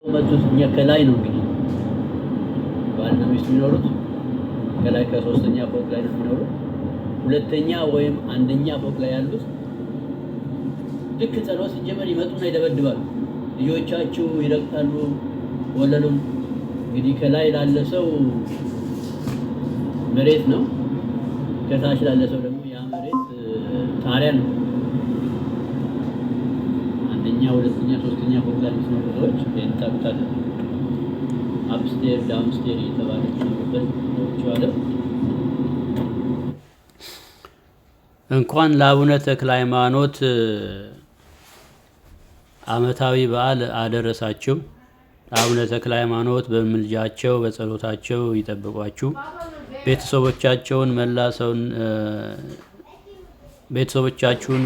መጡኛ ከላይ ነው እንግዲህ ባልና ሚስት የሚኖሩት ከላይ ከሶስተኛ ፎቅ ላይ ነው የሚኖሩት። ሁለተኛ ወይም አንደኛ ፎቅ ላይ ያሉት ልክ ጸሎት ሲጀመር ይመጡና ይደበድባሉ። ልጆቻችሁ ይረግጣሉ ወለሉን። እንግዲህ ከላይ ላለ ሰው መሬት ነው፣ ከታች ላለ ሰው ደግሞ ያ መሬት ጣሪያ ነው። አንደኛ ሁለተኛ ሶስተኛ ፎቅ ላይ የሚኖሩ ሰዎች ታውቁታል። አፕስቴር ዳውንስቴር እየተባለ የሚኖሩበት ነው። እንኳን ለአቡነ ተክለ ሃይማኖት ዓመታዊ በዓል አደረሳችሁ። አቡነ ተክለ ሃይማኖት በምልጃቸው በጸሎታቸው ይጠብቋችሁ። ቤተሰቦቻችሁን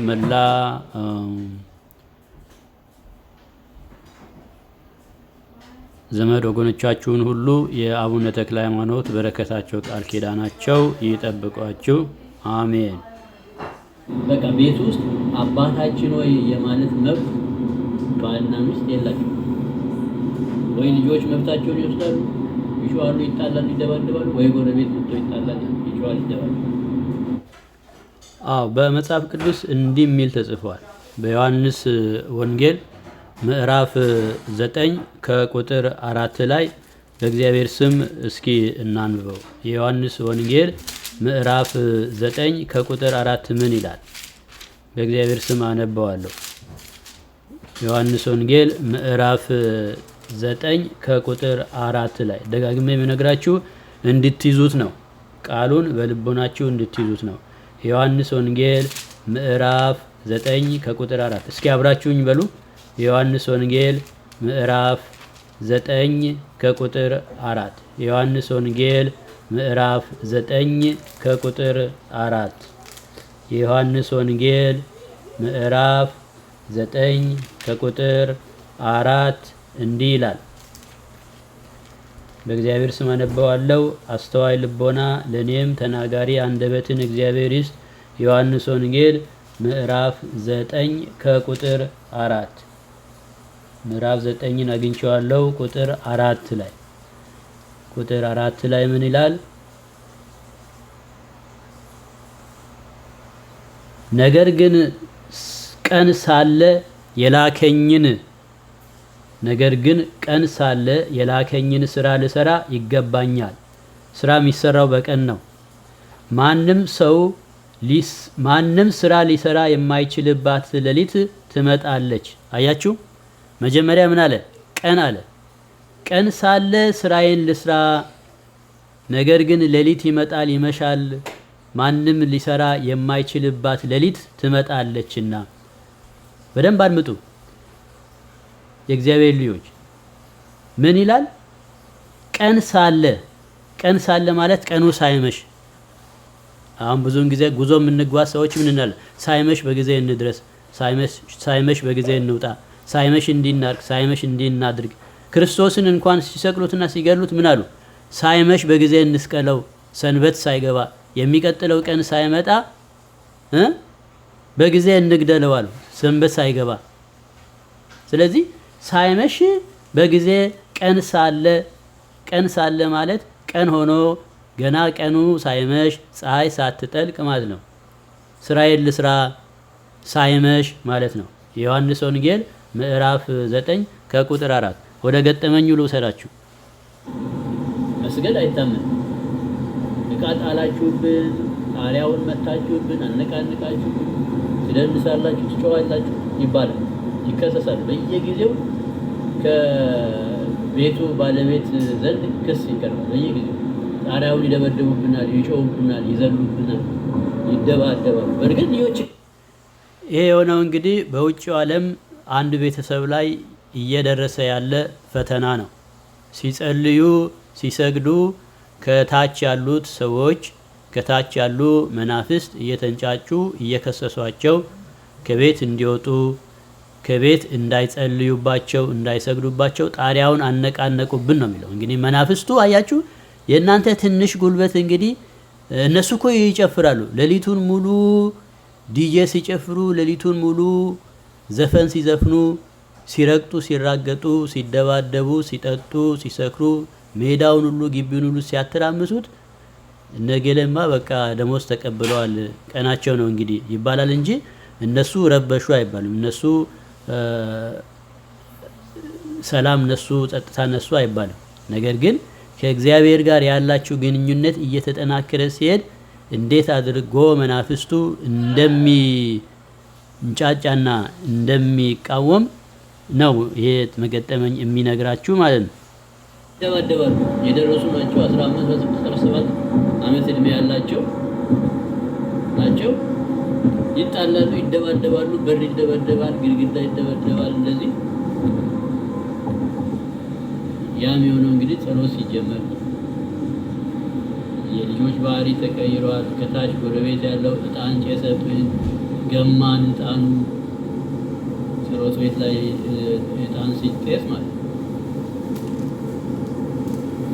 መላ ዘመድ ወገኖቻችሁን ሁሉ የአቡነ ተክለ ሃይማኖት በረከታቸው ቃል ኪዳናቸው ይጠብቋችሁ። አሜን። በቃ ቤት ውስጥ አባታችን ወይ የማለት መብት ባልና ሚስት የላቸው። ወይ ልጆች መብታቸውን ይወስዳሉ፣ ይሸዋሉ፣ ይጣላሉ፣ ይደባደባሉ። ወይ ጎረቤት መጥቶ ይጣላል፣ ይሸዋል፣ ይደባደባል። በመጽሐፍ ቅዱስ እንዲህ የሚል ተጽፏል። በዮሐንስ ወንጌል ምዕራፍ 9 ከቁጥር 4 ላይ በእግዚአብሔር ስም እስኪ እናንብበው። የዮሐንስ ወንጌል ምዕራፍ 9 ከቁጥር 4 ምን ይላል? በእግዚአብሔር ስም አነበዋለሁ። ዮሐንስ ወንጌል ምዕራፍ 9 ከቁጥር 4 ላይ ደጋግሜ የምነግራችሁ እንድትይዙት ነው። ቃሉን በልቦናችሁ እንድትይዙት ነው። ዮሐንስ ወንጌል ምዕራፍ 9 ከቁጥር 4 እስኪ አብራችሁኝ በሉ። የዮሐንስ ወንጌል ምዕራፍ 9 ከቁጥር 4 የዮሐንስ ወንጌል ምዕራፍ 9 ከቁጥር 4 የዮሐንስ ወንጌል ምዕራፍ 9 ከቁጥር 4 እንዲህ ይላል። በእግዚአብሔር ስም አነበዋለሁ። አስተዋይ ልቦና ለኔም ተናጋሪ አንደበትን እግዚአብሔር ይስጥ። ዮሐንስ ወንጌል ምዕራፍ 9 ከቁጥር 4 ምዕራፍ 9ን አግኝቼዋለሁ። ቁጥር 4 ላይ ቁጥር 4 ላይ ምን ይላል? ነገር ግን ቀን ሳለ የላከኝን ስራ ልሰራ ይገባኛል። ስራ የሚሰራው በቀን ነው። ማንም ስራ ሊሰራ የማይችልባት ሌሊት ትመጣለች። አያችሁ? መጀመሪያ ምን አለ? ቀን አለ። ቀን ሳለ ስራዬን ልስራ፣ ነገር ግን ሌሊት ይመጣል ይመሻል፣ ማንም ሊሰራ የማይችልባት ሌሊት ትመጣለችና። በደንብ አድምጡ የእግዚአብሔር ልጆች። ምን ይላል? ቀን ሳለ ማለት ቀኑ ሳይመሽ። አሁን ብዙውን ጊዜ ጉዞ የምንጓዝ ሰዎች ምን እንላለን? ሳይመሽ በጊዜ እንድረስ፣ ሳይመሽ በጊዜ እንውጣ፣ ሳይመሽ እንዲናርግ፣ ሳይመሽ እንዲናድርግ። ክርስቶስን እንኳን ሲሰቅሉትና ሲገሉት ምን አሉ? ሳይመሽ በጊዜ እንስቀለው፣ ሰንበት ሳይገባ የሚቀጥለው ቀን ሳይመጣ በጊዜ እንግደለው አሉ፣ ሰንበት ሳይገባ። ስለዚህ ሳይመሽ በጊዜ ቀን ሳለ ማለት ቀን ሆኖ ገና ቀኑ ሳይመሽ ፀሐይ ሳትጠልቅ ማለት ነው። ስራዬን ልስራ ሳይመሽ ማለት ነው። የዮሐንስ ወንጌል ምዕራፍ 9 ከቁጥር 4 ወደ ገጠመኙ ልውሰዳችሁ። መስገድ አይታመንም። እቃ ጣላችሁብን፣ ጣሪያውን መታችሁብን፣ አነቃንቃችሁብን፣ ትደንሳላችሁ፣ ትጮኻላችሁ ይባላል፣ ይከሰሳል። በየጊዜው ከቤቱ ባለቤት ዘንድ ክስ ይቀርባል። በየጊዜው ጣሪያውን ይደበድቡብናል፣ ይጮሁብናል፣ ይዘሉብናል፣ ይደባደባሉ። በእርግጥ ልጆች ይሄ የሆነው እንግዲህ በውጭው ዓለም አንድ ቤተሰብ ላይ እየደረሰ ያለ ፈተና ነው። ሲጸልዩ ሲሰግዱ ከታች ያሉት ሰዎች ከታች ያሉ መናፍስት እየተንጫጩ እየከሰሷቸው ከቤት እንዲወጡ ከቤት እንዳይጸልዩባቸው እንዳይሰግዱባቸው ጣሪያውን አነቃነቁብን ነው የሚለው። እንግዲህ መናፍስቱ አያችሁ፣ የእናንተ ትንሽ ጉልበት እንግዲህ እነሱ እኮ ይጨፍራሉ ሌሊቱን ሙሉ ዲጄ ሲጨፍሩ ሌሊቱን ሙሉ ዘፈን ሲዘፍኑ ሲረግጡ፣ ሲራገጡ፣ ሲደባደቡ፣ ሲጠጡ፣ ሲሰክሩ ሜዳውን ሁሉ ግቢውን ሁሉ ሲያተራምሱት እነገሌማ በቃ ደሞዝ ተቀብለዋል ቀናቸው ነው እንግዲህ ይባላል እንጂ እነሱ ረበሹ አይባሉም። እነሱ ሰላም ነሱ፣ ጸጥታ ነሱ አይባልም። ነገር ግን ከእግዚአብሔር ጋር ያላችሁ ግንኙነት እየተጠናከረ ሲሄድ እንዴት አድርጎ መናፍስቱ እንደሚንጫጫና እንደሚቃወም ነው ይሄ መገጠመኝ የሚነግራችሁ ማለት ነው። ይደባደባሉ። የደረሱ ናቸው። 15 17 ዓመት እድሜ ያላቸው ናቸው። ይጣላሉ፣ ይደባደባሉ። በር ይደበደባል፣ ግድግዳ ይደበደባል። እንደዚህ ያም የሆነው እንግዲህ ጸሎት ሲጀመር የልጆች ባህሪ ተቀይሯል። ከታች ጎረቤት ያለው እጣን ጨሰብን፣ ገማን እጣኑ ጸሎት ቤት ላይ እጣን ሲጤስ ማለት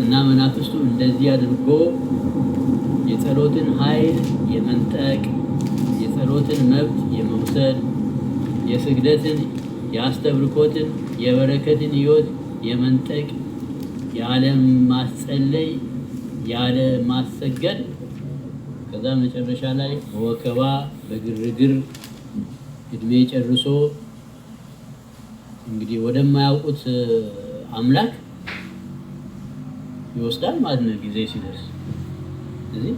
እና መናፍስቱ እንደዚህ አድርጎ የጸሎትን ኃይል የመንጠቅ የጸሎትን መብት የመውሰድ የስግደትን የአስተብርኮትን የበረከትን ሕይወት የመንጠቅ ያለ ማስጸለይ ያለ ማሰገድ ከዛ መጨረሻ ላይ በወከባ በግርግር እድሜ ጨርሶ እንግዲህ ወደማያውቁት አምላክ ይወስዳል ማለት ነው ጊዜ ሲደርስ። ስለዚህ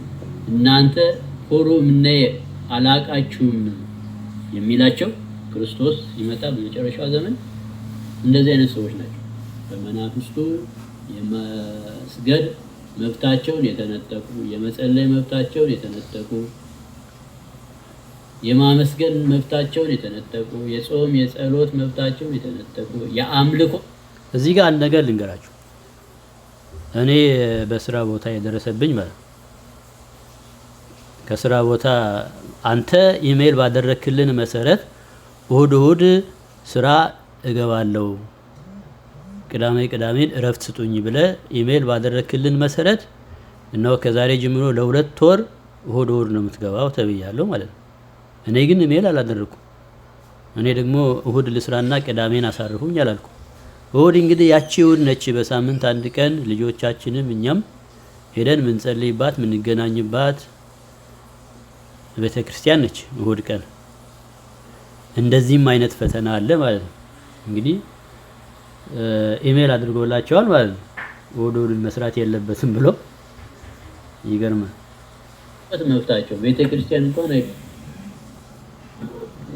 እናንተ ኮሮ ምነየ አላቃችሁም የሚላቸው ክርስቶስ ሲመጣ በመጨረሻው ዘመን እንደዚህ አይነት ሰዎች ናቸው። በመናፍስቱ የመስገድ መብታቸውን የተነጠቁ፣ የመጸለይ መብታቸውን የተነጠቁ፣ የማመስገን መብታቸውን የተነጠቁ፣ የጾም የጸሎት መብታቸውን የተነጠቁ፣ የአምልኮ እዚህ ጋር አንድ ነገር ልንገራችሁ። እኔ በስራ ቦታ የደረሰብኝ ማለት ከስራ ቦታ አንተ ኢሜል ባደረክልን መሰረት እሁድ ስራ እገባለሁ ቅዳሜን እረፍት ስጡኝ ብለ ኢሜል ባደረክልን መሰረት እነሆ ከዛሬ ጀምሮ ለ2 ወር እሁድ ነው የምትገባው ተብያለሁ ማለት ነው። እኔ ግን ኢሜል አላደረኩም። እኔ ደግሞ እሁድ ልስራና ቅዳሜን አሳርፉኝ አላልኩም። እሁድ እንግዲህ ያቺ እሁድ ነች። በሳምንት አንድ ቀን ልጆቻችንም እኛም ሄደን ምንጸልይባት ምንገናኝባት ቤተክርስቲያን ነች እሁድ ቀን። እንደዚህም አይነት ፈተና አለ ማለት ነው። እንግዲህ ኢሜል አድርጎላቸዋል ማለት ነው። እሁድ መስራት የለበትም ብሎ ይገርማል። መብታቸው ቤተክርስቲያን እንኳን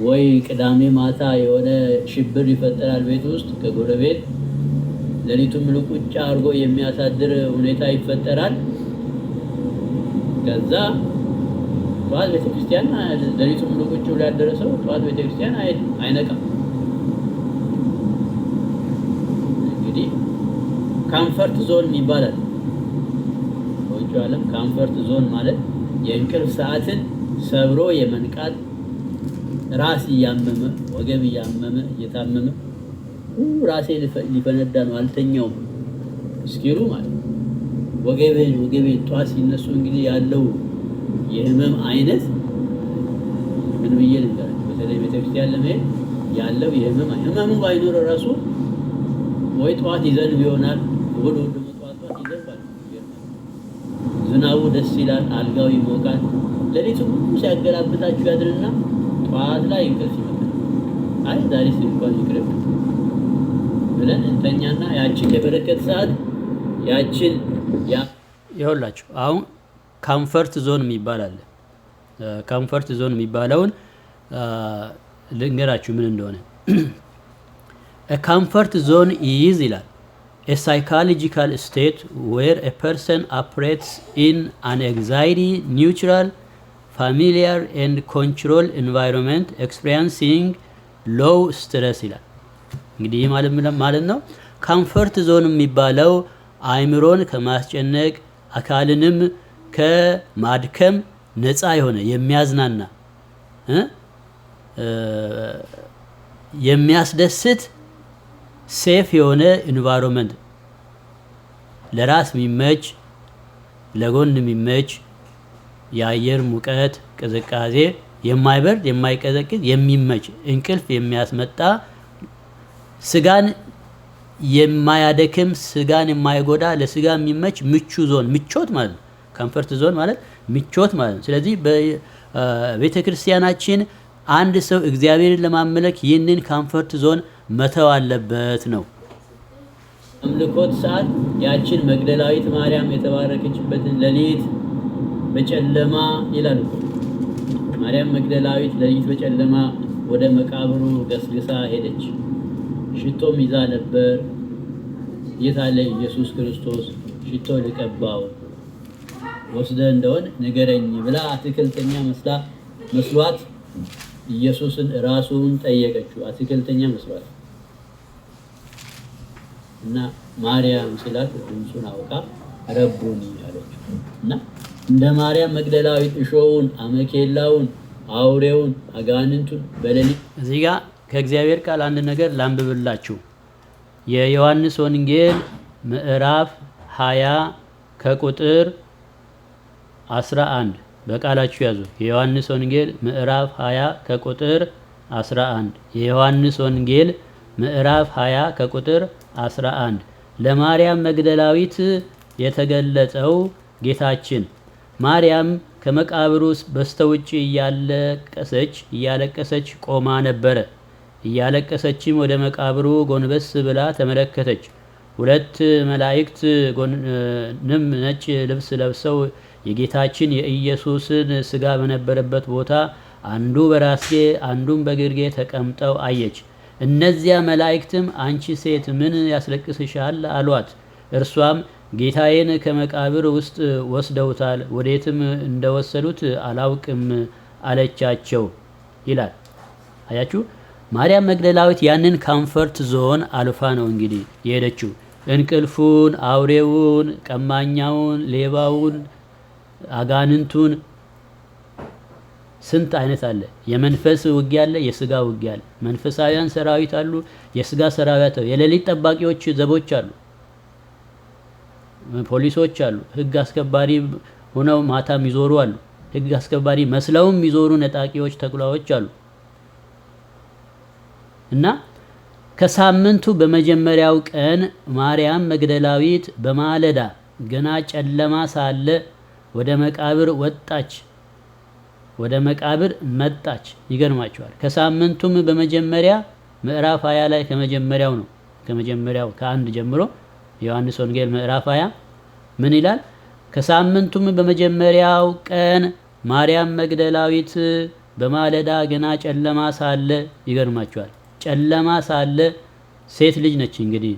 ወይ ቅዳሜ ማታ የሆነ ሽብር ይፈጠራል ቤት ውስጥ ከጎረቤት ሌሊቱን ሙሉ ቁጭ አድርጎ የሚያሳድር ሁኔታ ይፈጠራል። ከዛ ጠዋት ቤተክርስቲያን ሌሊቱን ሙሉ ቁጭ ብሎ ያደረ ሰው ጠዋት ቤተክርስቲያን አይነቃም። እንግዲህ ካምፈርት ዞን ይባላል ወንጆ ዓለም። ካምፈርት ዞን ማለት የእንቅልፍ ሰዓትን ሰብሮ የመንቃት ራስ እያመመ ወገብ እያመመ እየታመመ ራሴ ሊፈነዳ ነው አልተኛውም እስኪሉ ማለት ወገቤ ጧት ሲነሱ እንግዲህ ያለው የህመም አይነት ምን ብዬ ልንገራችሁ። በተለይ ቤተክርስቲያን ለመሄድ ያለው ህመሙ ባይኖር ራሱ ወይ ጧት ይዘንብ ይሆናል። እሑድ ደግሞ ጧት ይዘንባል። ዝናቡ ደስ ይላል፣ አልጋው ይሞቃል። ሌሊቱ ሲያገላብጣችሁ ያድርና ጠዋት ላይ እንቅልፍ ይመጣል። አይ ዛሬ እንኳን ይቅርብ ብለን እንተኛና ያችን የበረከት ሰዓት ያችን ይኸውላችሁ አሁን ካምፈርት ዞን የሚባል አለ። ካምፈርት ዞን የሚባለውን ልንገራችሁ ምን እንደሆነ። ካምፈርት ዞን ኢዝ ይላል a psychological state where a person operates in an anxiety neutral familiar and controlled environment experiencing low stress ይላል። እንግዲህ ማለት ነው ካምፈርት ዞን የሚባለው አእምሮን ከማስጨነቅ አካልንም ከማድከም ነፃ የሆነ የሚያዝናና የሚያስደስት ሴፍ የሆነ ኢንቫይሮንመንት ለራስ የሚመች ለጎን የሚመች የአየር ሙቀት ቅዝቃዜ የማይበርድ የማይቀዘቅዝ የሚመች እንቅልፍ የሚያስመጣ ስጋን የማያደክም ስጋን የማይጎዳ ለስጋ የሚመች ምቹ ዞን ምቾት ማለት ነው። ኮምፈርት ዞን ማለት ምቾት ማለት ነው። ስለዚህ በቤተ ክርስቲያናችን አንድ ሰው እግዚአብሔርን ለማምለክ ይህንን ኮምፈርት ዞን መተው አለበት ነው። አምልኮት ሰዓት ያችን መግደላዊት ማርያም የተባረከችበትን ሌሊት በጨለማ ይላል። ማርያም መግደላዊት ሌሊት በጨለማ ወደ መቃብሩ ገስግሳ ሄደች። ሽቶም ይዛ ነበር። የታለ ኢየሱስ ክርስቶስ ሽቶ ልቀባው ወስደ እንደሆነ ንገረኝ ብላ አትክልተኛ መስሏት ኢየሱስን ራሱን ጠየቀችው። አትክልተኛ መስሏት እና ማርያም ሲላት ድምፁን አውቃ ረቡኒ አለችው። እና እንደ ማርያም መግደላዊት እሾውን፣ አመኬላውን፣ አውሬውን፣ አጋንንቱን በሌሊት እዚህ ጋር ከእግዚአብሔር ቃል አንድ ነገር ላንብብላችሁ። የዮሐንስ ወንጌል ምዕራፍ 20 ከቁጥር 11 በቃላችሁ ያዙ። የዮሐንስ ወንጌል ምዕራፍ 20 ከቁጥር 11 የዮሐንስ ወንጌል ምዕራፍ 20 ከቁጥር 11 ለማርያም መግደላዊት የተገለጸው ጌታችን ማርያም ከመቃብሩ በስተውጭ እያለቀሰች ቆማ ነበረ። እያለቀሰችም ወደ መቃብሩ ጎንበስ ብላ ተመለከተች። ሁለት መላእክትም ነጭ ልብስ ለብሰው የጌታችን የኢየሱስን ሥጋ በነበረበት ቦታ አንዱ በራስጌ አንዱም በግርጌ ተቀምጠው አየች። እነዚያ መላእክትም አንቺ ሴት ምን ያስለቅስሻል? አሏት። እርሷም ጌታዬን ከመቃብር ውስጥ ወስደውታል፣ ወዴትም እንደወሰዱት አላውቅም አለቻቸው ይላል። አያችሁ፣ ማርያም መግደላዊት ያንን ኮምፈርት ዞን አልፋ ነው እንግዲህ የሄደችው። እንቅልፉን፣ አውሬውን፣ ቀማኛውን፣ ሌባውን፣ አጋንንቱን ስንት አይነት አለ። የመንፈስ ውጊያ አለ፣ የስጋ ውጊያ አለ። መንፈሳውያን ሰራዊት አሉ፣ የስጋ ሰራዊት አሉ። የሌሊት ጠባቂዎች ዘቦች አሉ፣ ፖሊሶች አሉ። ህግ አስከባሪ ሆነው ማታ የሚዞሩ አሉ። ህግ አስከባሪ መስለውም የሚዞሩ ነጣቂዎች፣ ተኩላዎች አሉ። እና ከሳምንቱ በመጀመሪያው ቀን ማርያም መግደላዊት በማለዳ ገና ጨለማ ሳለ ወደ መቃብር ወጣች፣ ወደ መቃብር መጣች። ይገርማችኋል። ከሳምንቱም በመጀመሪያ ምዕራፍ 20 ላይ ከመጀመሪያው ነው፣ ከመጀመሪያው ከአንድ ጀምሮ ዮሐንስ ወንጌል ምዕራፍ 20 ምን ይላል? ከሳምንቱም በመጀመሪያው ቀን ማርያም መግደላዊት በማለዳ ገና ጨለማ ሳለ፣ ይገርማችኋል፣ ጨለማ ሳለ ሴት ልጅ ነች። እንግዲህ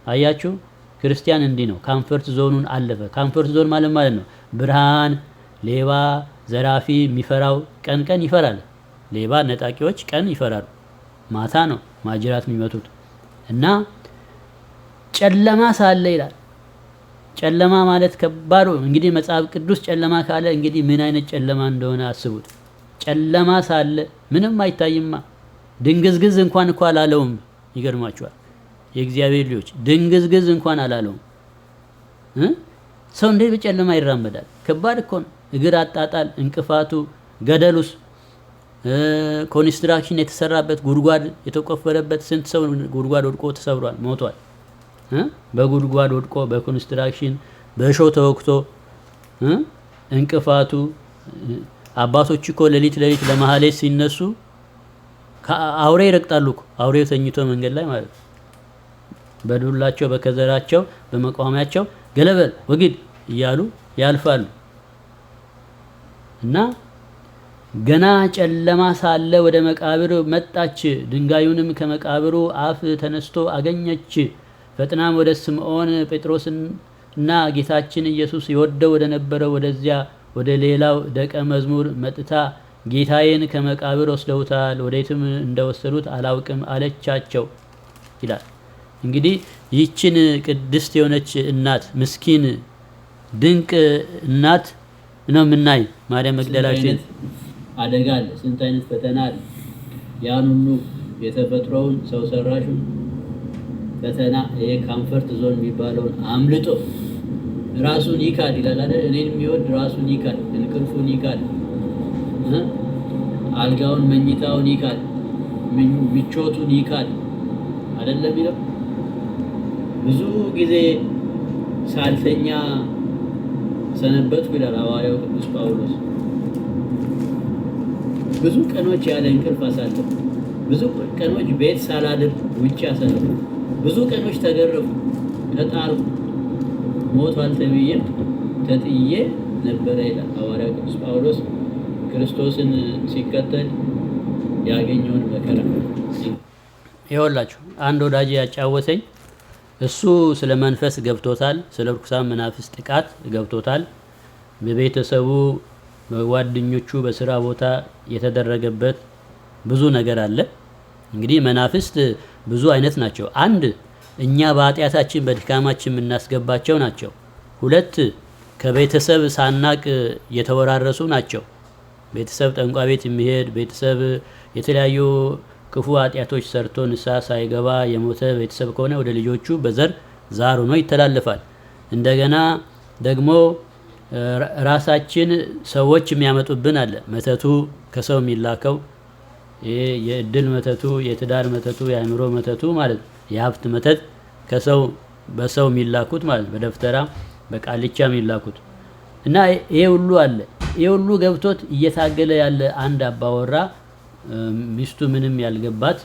አያችሁ፣ ክርስቲያን እንዲህ ነው። ኮምፈርት ዞኑን አለፈ። ኮምፈርት ዞን ማለት ነው ብርሃን፣ ሌባ፣ ዘራፊ የሚፈራው ቀን ይፈራል። ሌባ፣ ነጣቂዎች ቀን ይፈራሉ። ማታ ነው ማጅራት የሚመቱት። እና ጨለማ ሳለ ይላል። ጨለማ ማለት ከባድ እንግዲህ መጽሐፍ ቅዱስ ጨለማ ካለ እንግዲህ ምን አይነት ጨለማ እንደሆነ አስቡት። ጨለማ ሳለ ምንም አይታይማ። ድንግዝግዝ እንኳን እኮ አላለውም። ይገርማችኋል። የእግዚአብሔር ልጆች ድንግዝግዝ እንኳን አላለውም። ሰው እንዴት በጨለማ ይራመዳል? ከባድ እኮ ነው። እግር አጣጣል፣ እንቅፋቱ፣ ገደሉስ፣ ኮንስትራክሽን የተሰራበት ጉድጓድ የተቆፈረበት ስንት ሰው ጉድጓድ ወድቆ ተሰብሯል፣ ሞቷል። በጉድጓድ ወድቆ በኮንስትራክሽን በእሾህ ተወግቶ እንቅፋቱ። አባቶች እኮ ሌሊት ለመሀሌት ሲነሱ አውሬ ይረግጣሉ እኮ። አውሬው ተኝቶ መንገድ ላይ ማለት ነው። በዱላቸው፣ በከዘራቸው፣ በመቋሚያቸው ገለበል ወግድ እያሉ ያልፋሉ። እና ገና ጨለማ ሳለ ወደ መቃብር መጣች። ድንጋዩንም ከመቃብሩ አፍ ተነስቶ አገኘች። ፈጥናም ወደ ስምዖን ጴጥሮስና ጌታችን ኢየሱስ ይወደው ወደ ነበረው ወደዚያ ወደ ሌላው ደቀ መዝሙር መጥታ ጌታዬን ከመቃብር ወስደውታል፣ ወዴትም እንደወሰዱት አላውቅም አለቻቸው ይላል። እንግዲህ ይህችን ቅድስት የሆነች እናት፣ ምስኪን ድንቅ እናት ነው የምናይ። ማርያም መግደላዊት አደጋ አለ፣ ስንት አይነት ፈተና አለ። ያን ሁሉ የተፈጥሮውን ሰው ሰራሹን ፈተና ይሄ ኮምፈርት ዞን የሚባለውን አምልጦ ራሱን ይካድ ይላል አይደል? እኔን የሚወድ ራሱን ይካድ፣ እንቅልፉን ይካድ፣ አልጋውን መኝታውን ይካድ፣ ምቾቱን ይካድ። አይደለም ይለው ብዙ ጊዜ ሳልተኛ ሰነበትኩ ይላል ሐዋርያው ቅዱስ ጳውሎስ። ብዙ ቀኖች ያለ እንቅልፍ አሳለፍኩ። ብዙ ቀኖች ቤት ሳላድር ውጭ አሳለፍኩ። ብዙ ቀኖች ተገረፉ፣ ተጣልኩ፣ ሞቷል ተብዬ ተጥዬ ነበረ ይላል ሐዋርያው ቅዱስ ጳውሎስ ክርስቶስን ሲከተል ያገኘውን መከራ። ይኸውላችሁ አንድ ወዳጅ ያጫወተኝ እሱ ስለ መንፈስ ገብቶታል፣ ስለ ርኩሳን መናፍስት ጥቃት ገብቶታል። በቤተሰቡ በጓደኞቹ በስራ ቦታ የተደረገበት ብዙ ነገር አለ። እንግዲህ መናፍስት ብዙ አይነት ናቸው። አንድ እኛ በኃጢአታችን በድካማችን የምናስገባቸው ናቸው። ሁለት ከቤተሰብ ሳናቅ የተወራረሱ ናቸው። ቤተሰብ ጠንቋይ ቤት የሚሄድ ቤተሰብ የተለያዩ ክፉ ኃጢአቶች ሰርቶ ንስሐ ሳይገባ የሞተ ቤተሰብ ከሆነ ወደ ልጆቹ በዘር ዛር ሆኖ ይተላለፋል። እንደገና ደግሞ ራሳችን ሰዎች የሚያመጡብን አለ። መተቱ ከሰው የሚላከው የእድል መተቱ፣ የትዳር መተቱ፣ የአእምሮ መተቱ ማለት ነው። የሀብት መተት ከሰው በሰው የሚላኩት ማለት በደፍተራ በቃልቻ የሚላኩት እና ይሄ ሁሉ አለ። ይሄ ሁሉ ገብቶት እየታገለ ያለ አንድ አባወራ ሚስቱ ምንም ያልገባት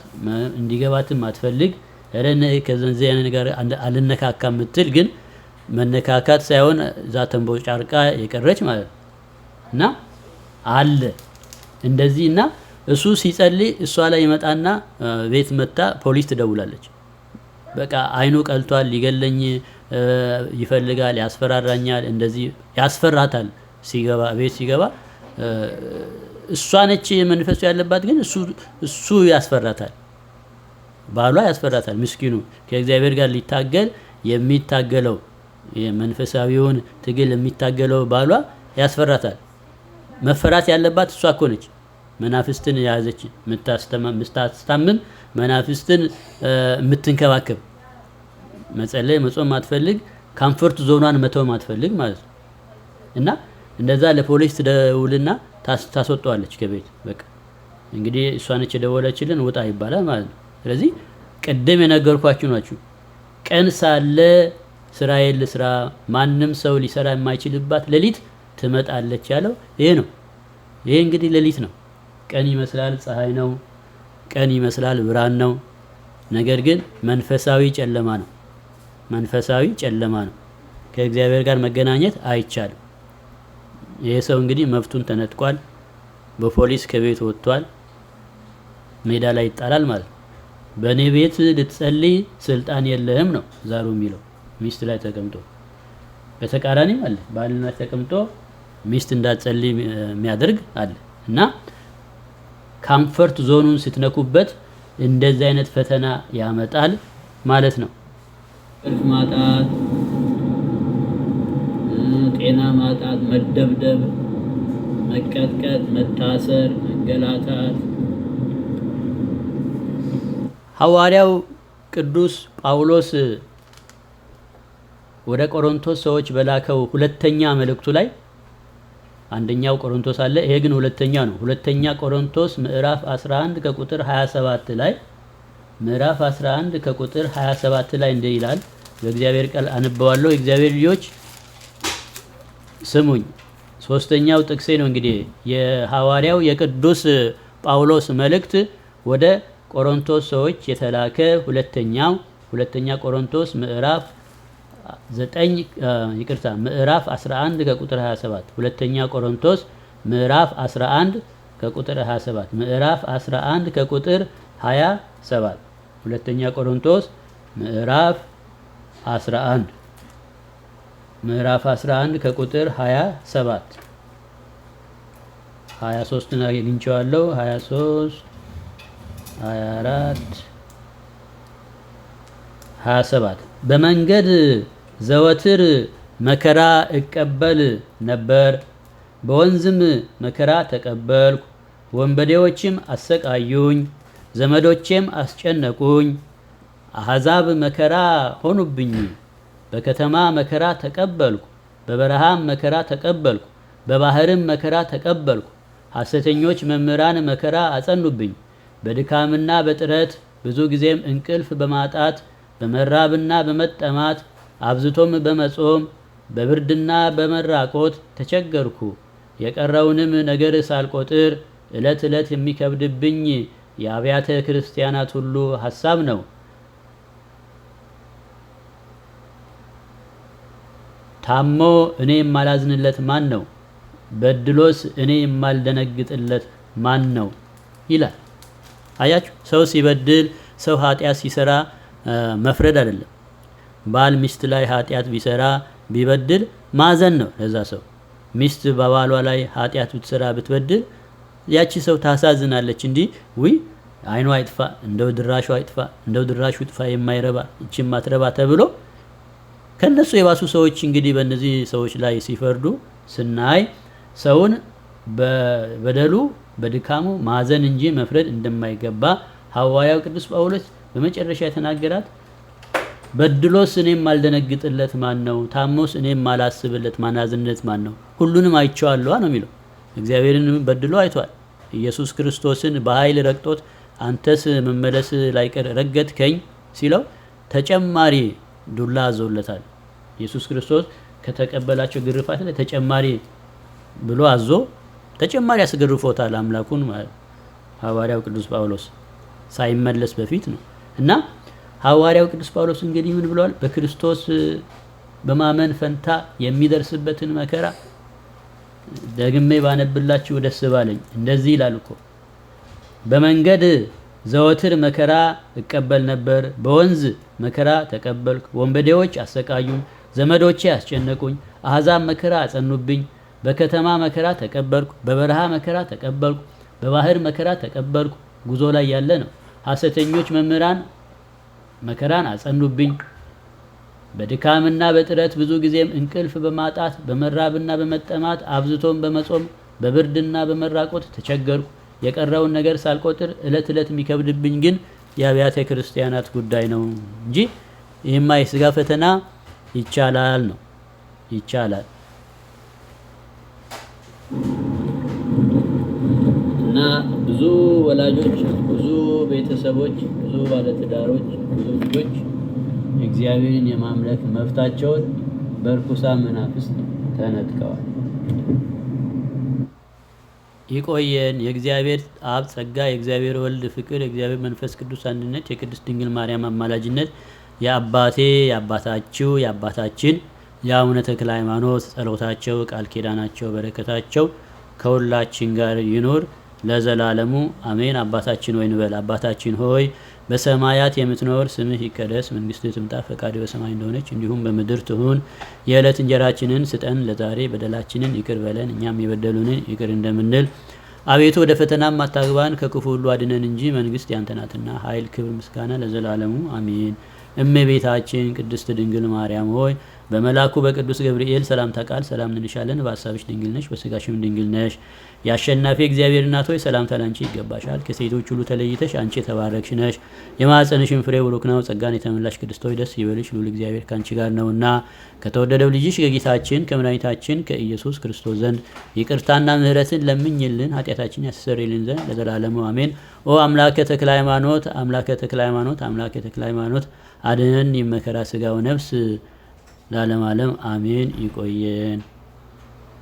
እንዲገባትም አትፈልግ ረነ ከዘንዘ ነገር አልነካካ ምትል ግን መነካካት ሳይሆን እዛ ተንቦጫርቃ የቀረች ማለት ነው እና አለ እንደዚህ እና እሱ ሲጸልይ እሷ ላይ ይመጣና ቤት መታ ፖሊስ ትደውላለች። በቃ አይኑ ቀልቷል፣ ሊገለኝ ይፈልጋል፣ ያስፈራራኛል፣ እንደዚህ ያስፈራታል። ሲገባ ቤት ሲገባ እሷ ነች መንፈሱ ያለባት፣ ግን እሱ ያስፈራታል፣ ባሏ ያስፈራታል። ምስኪኑ ከእግዚአብሔር ጋር ሊታገል የሚታገለው የመንፈሳዊውን ትግል የሚታገለው ባሏ ያስፈራታል። መፈራት ያለባት እሷ እኮ ነች። መናፍስትን የያዘች የምታስታምም መናፍስትን የምትንከባከብ መጸለይ መጾም ማትፈልግ ካምፎርት ዞኗን መተው ማትፈልግ ማለት ነው። እና እንደዛ ለፖሊስ ትደውልና ታስወጣዋለች ከቤት። በቃ እንግዲህ እሷ ነች የደወለችልን ውጣ ይባላል ማለት ነው። ስለዚህ ቅድም የነገርኳችሁ ናችሁ። ቀን ሳለ ስራዬን ልስራ ማንም ሰው ሊሰራ የማይችልባት ሌሊት ትመጣለች ያለው ይሄ ነው። ይሄ እንግዲህ ሌሊት ነው። ቀን ይመስላል ፀሐይ ነው፣ ቀን ይመስላል ብርሃን ነው። ነገር ግን መንፈሳዊ ጨለማ ነው። መንፈሳዊ ጨለማ ነው። ከእግዚአብሔር ጋር መገናኘት አይቻልም። ይሄ ሰው እንግዲህ መብቱን ተነጥቋል። በፖሊስ ከቤት ወጥቷል። ሜዳ ላይ ይጣላል ማለት ነው። በእኔ ቤት ልትጸልይ ስልጣን የለህም ነው ዛሩ የሚለው ሚስት ላይ ተቀምጦ። በተቃራኒም አለ ባልና ተቀምጦ ሚስት እንዳትጸልይ የሚያደርግ አለ። እና ካምፈርት ዞኑን ስትነኩበት እንደዚህ አይነት ፈተና ያመጣል ማለት ነው። እንቅልፍ ማጣት፣ ጤና ማጣት፣ መደብደብ፣ መቀጥቀጥ፣ መታሰር፣ መንገላታት። ሐዋርያው ቅዱስ ጳውሎስ ወደ ቆሮንቶስ ሰዎች በላከው ሁለተኛ መልእክቱ ላይ አንደኛው ቆሮንቶስ አለ፣ ይሄ ግን ሁለተኛ ነው። ሁለተኛ ቆሮንቶስ ምዕራፍ 11 ከቁጥር 27 ላይ ምዕራፍ 11 ከቁጥር 27 ላይ እንዲህ ይላል። በእግዚአብሔር ቃል አነበዋለሁ። የእግዚአብሔር ልጆች ስሙኝ። ሶስተኛው ጥቅሴ ነው እንግዲህ የሐዋርያው የቅዱስ ጳውሎስ መልእክት ወደ ቆሮንቶስ ሰዎች የተላከ ሁለተኛ ቆሮንቶስ ምዕራፍ 11 ከቁጥር 27 ሁለተኛ ቆሮንቶስ ምዕራፍ 11 ከቁጥር 27 ምዕራፍ 11 ከቁጥር 27 ሁለተኛ ቆሮንቶስ ምዕራፍ 11 ከቁጥር 27 23 አግኝቼዋለሁ። 23 24 27 በመንገድ ዘወትር መከራ እቀበል ነበር፣ በወንዝም መከራ ተቀበልኩ። ወንበዴዎችም አሰቃዩኝ፣ ዘመዶቼም አስጨነቁኝ። አሕዛብ መከራ ሆኑብኝ። በከተማ መከራ ተቀበልኩ፣ በበረሃም መከራ ተቀበልኩ፣ በባህርም መከራ ተቀበልኩ። ሐሰተኞች መምህራን መከራ አጸኑብኝ። በድካምና በጥረት ብዙ ጊዜም እንቅልፍ በማጣት በመራብና በመጠማት አብዝቶም በመጾም በብርድና በመራቆት ተቸገርኩ። የቀረውንም ነገር ሳልቆጥር ዕለት ዕለት የሚከብድብኝ የአብያተ ክርስቲያናት ሁሉ ሐሳብ ነው። ታሞ እኔ የማላዝንለት ማን ነው? በድሎስ እኔ የማልደነግጥለት ማን ነው? ይላል። አያችሁ፣ ሰው ሲበድል፣ ሰው ኃጢአት ሲሰራ መፍረድ አይደለም። ባል ሚስት ላይ ኃጢአት ቢሰራ ቢበድል ማዘን ነው ለዛ ሰው። ሚስት በባሏ ላይ ኃጢአት ብትሰራ ብትበድል ያቺ ሰው ታሳዝናለች እንጂ ውይ አይኗ አይጥፋ፣ እንደው ድራሹ አይጥፋ፣ እንደው ድራሹ ይጥፋ የማይረባ እቺ ማትረባ ተብሎ ከነሱ የባሱ ሰዎች እንግዲህ በእነዚህ ሰዎች ላይ ሲፈርዱ ስናይ ሰውን በበደሉ በድካሙ ማዘን እንጂ መፍረድ እንደማይገባ ሐዋርያው ቅዱስ ጳውሎስ በመጨረሻ የተናገራት በድሎስ እኔም ማልደነግጥለት ማን ነው? ታሞስ እኔም ማላስብለት ማናዝንለት ማን ነው? ሁሉንም አይቼዋለሁ ነው የሚለው። እግዚአብሔርን በድሎ አይቷል። ኢየሱስ ክርስቶስን በኃይል ረግጦት አንተስ መመለስ ላይቀር ረገጥከኝ ሲለው ተጨማሪ ዱላ አዞለታል። ኢየሱስ ክርስቶስ ከተቀበላቸው ግርፋት ላይ ተጨማሪ ብሎ አዞ ተጨማሪ አስገርፎታል አምላኩን ማለት ሐዋርያው ቅዱስ ጳውሎስ ሳይመለስ በፊት ነው። እና ሐዋርያው ቅዱስ ጳውሎስ እንግዲህ ምን ብለዋል? በክርስቶስ በማመን ፈንታ የሚደርስበትን መከራ ደግሜ ባነብላችሁ ደስ ባለኝ። እንደዚህ ይላል እኮ በመንገድ ዘወትር መከራ እቀበል ነበር፣ በወንዝ መከራ ተቀበልኩ፣ ወንበዴዎች አሰቃዩኝ፣ ዘመዶቼ አስጨነቁኝ፣ አሕዛብ መከራ አጸኑብኝ፣ በከተማ መከራ ተቀበልኩ፣ በበረሃ መከራ ተቀበልኩ፣ በባህር መከራ ተቀበልኩ። ጉዞ ላይ ያለ ነው። ሐሰተኞች መምህራን መከራን አጸኑብኝ። በድካምና በጥረት ብዙ ጊዜም እንቅልፍ በማጣት በመራብና በመጠማት አብዝቶም በመጾም በብርድና በመራቆት ተቸገርኩ። የቀረውን ነገር ሳልቆጥር ዕለት ዕለት የሚከብድብኝ ግን የአብያተ ክርስቲያናት ጉዳይ ነው እንጂ ይህማ የስጋ ፈተና ይቻላል ነው ይቻላል። እና ብዙ ወላጆች፣ ብዙ ቤተሰቦች፣ ብዙ ባለትዳሮች፣ ብዙ ልጆች እግዚአብሔርን የማምለክ መብታቸውን በርኩሳን መናፍስት ተነጥቀዋል። ይቆየን። የእግዚአብሔር አብ ጸጋ፣ የእግዚአብሔር ወልድ ፍቅር፣ የእግዚአብሔር መንፈስ ቅዱስ አንድነት፣ የቅድስት ድንግል ማርያም አማላጅነት፣ የአባታችሁ የአባታችን የአቡነ ተክለ ሃይማኖት ጸሎታቸው፣ ቃል ኪዳናቸው፣ በረከታቸው ከሁላችን ጋር ይኑር ለዘላለሙ አሜን። አባታችን ሆይ እንበል። አባታችን ሆይ በሰማያት የምትኖር ስምህ ይቀደስ፣ መንግስትህ ትምጣ፣ ፈቃድህ በሰማይ እንደሆነች እንዲሁም በምድር ትሁን። የዕለት እንጀራችንን ስጠን ለዛሬ፣ በደላችንን ይቅር በለን እኛም የበደሉንን ይቅር እንደምንል። አቤቱ ወደ ፈተናም አታግባን ከክፉ ሁሉ አድነን እንጂ መንግስት ያንተ ናትና፣ ኃይል፣ ክብር፣ ምስጋና ለዘላለሙ አሜን። እመቤታችን ቅድስት ድንግል ማርያም ሆይ በመልአኩ በቅዱስ ገብርኤል ሰላምታ ቃል ሰላም እንልሻለን። በሀሳብሽ ድንግል ነሽ፣ በስጋሽም ድንግል ነሽ። የአሸናፊ እግዚአብሔር እናት ሆይ ሰላምታ ላንቺ ይገባሻል። ከሴቶች ሁሉ ተለይተሽ አንቺ የተባረክሽ ነሽ፣ የማኅፀንሽን ፍሬ ቡሩክ ነው። ጸጋን የተመላሽ ቅድስት ሆይ ደስ ይበልሽ፣ ልዑል እግዚአብሔር ካንቺ ጋር ነውና ከተወደደው ልጅሽ ከጌታችን ከመድኃኒታችን ከኢየሱስ ክርስቶስ ዘንድ ይቅርታና ምሕረትን ለምኝልን ኃጢአታችን ያስተሰርይልን ዘንድ ለዘላለሙ አሜን። ኦ አምላከ ተክለ ሃይማኖት፣ አምላከ ተክለ ሃይማኖት፣ አምላከ ተክለ ሃይማኖት አድነን ይመከራ ስጋው ነፍስ ለዓለም ዓለም አሜን። ይቆየን።